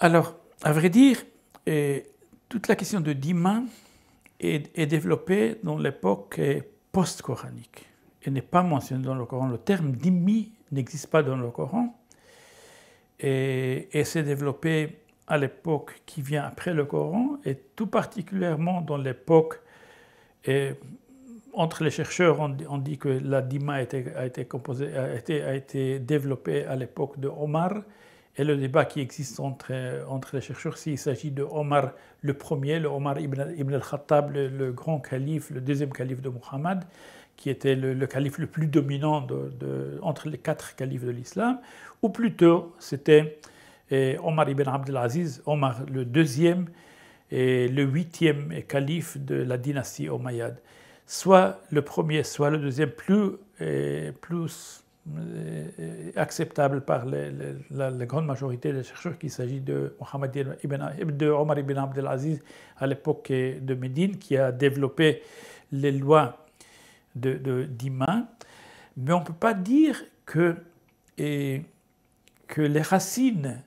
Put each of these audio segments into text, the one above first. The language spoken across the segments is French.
Alors, à vrai dire, toute la question de dima est développée dans l'époque post-coranique et n'est pas mentionnée dans le Coran. Le terme dhimmi n'existe pas dans le Coran et s'est développé à l'époque qui vient après le Coran et tout particulièrement dans l'époque entre les chercheurs, on dit que la dhimma a été développée à l'époque de Omar. Et le débat qui existe entre les chercheurs, s'il s'agit de Omar le premier, le Omar ibn al-Khattab, le grand calife, le deuxième calife de Muhammad, qui était le calife le plus dominant entre les 4 califes de l'islam, ou plutôt c'était Omar ibn Abdelaziz, Omar le deuxième et le 8e calife de la dynastie omeyyade. Soit le premier, soit le deuxième, plus acceptable par la grande majorité des chercheurs qu'il s'agit de Omar ibn Abdelaziz à l'époque de Médine, qui a développé les lois de dhimma. Mais on ne peut pas dire que les racines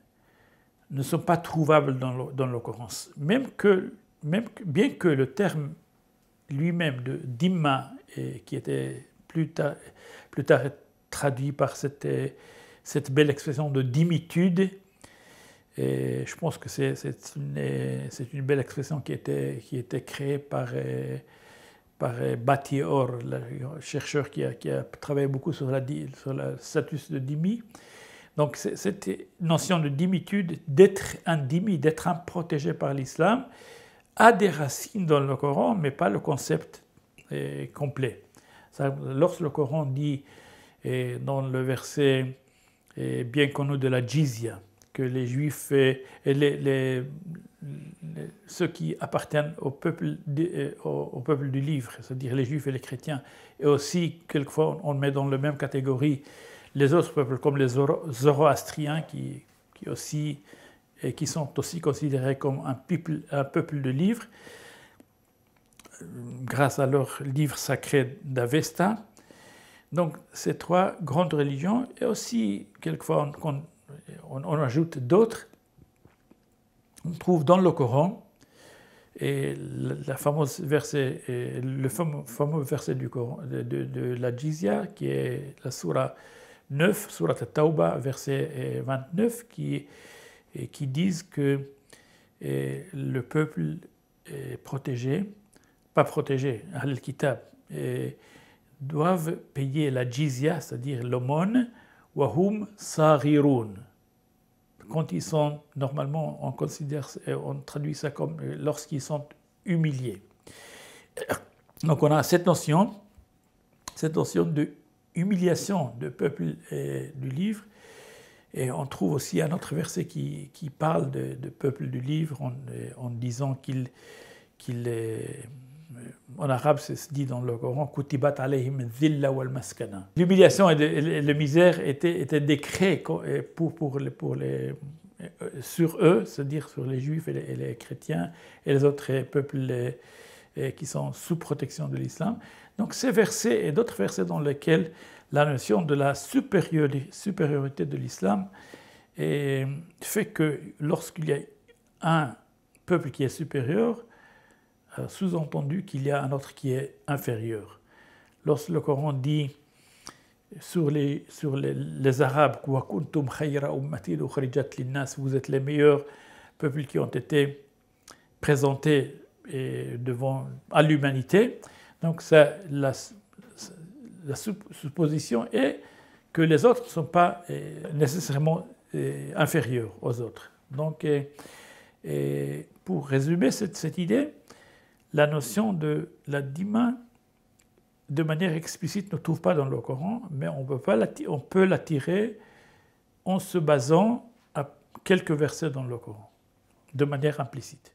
ne sont pas trouvables dans le Coran. Bien que le terme lui-même de dhimma, qui était plus tard traduit par cette belle expression de dhimmitude, et je pense que c'est une belle expression qui était créée par Bati Or, le chercheur qui a travaillé beaucoup sur le status de dhimmi. Donc cette notion de dhimmitude, d'être un dhimmi, d'être un protégé par l'islam, a des racines dans le Coran, mais pas le concept complet. Lorsque le Coran dit, dans le verset bien connu de la jizya, que les Juifs et ceux qui appartiennent au peuple du livre, c'est-à-dire les Juifs et les chrétiens, et aussi quelquefois on met dans la même catégorie les autres peuples comme les zoroastriens qui sont aussi considérés comme un peuple de livre, grâce à leur livre sacré d'Avesta. Donc ces 3 grandes religions, et aussi quelquefois on ajoute d'autres, on trouve dans le Coran, et le fameux verset du Coran, de la Jizya, qui est la sourate 9, sourate At-Tawba, verset 29, qui disent que le peuple est protégé, pas protégé, Ahl-Kitab, doivent payer la jizya, c'est-à-dire l'aumône, wahum saghirun. Quand ils sont, normalement, on traduit ça comme lorsqu'ils sont humiliés. Donc on a cette notion de humiliation du peuple du livre. Et on trouve aussi un autre verset qui parle de peuple du livre en disant qu'il est... En arabe, c'est dit dans le Coran, « Kutibat alayhim dhilla wal maskana ». L'humiliation et la misère étaient décrets sur eux, c'est-à-dire sur les Juifs et les chrétiens et les autres peuples qui sont sous protection de l'islam. Donc ces versets et d'autres versets dans lesquels la notion de la supériorité de l'islam fait que lorsqu'il y a un peuple qui est supérieur, sous-entendu qu'il y a un autre qui est inférieur. Lorsque le Coran dit sur les Arabes, vous êtes les meilleurs peuples qui ont été présentés à l'humanité, donc la supposition est que les autres ne sont pas nécessairement inférieurs aux autres. Donc, pour résumer cette idée, la notion de la dhimma, de manière explicite, ne trouve pas dans le Coran, mais on peut la tirer en se basant à quelques versets dans le Coran, de manière implicite.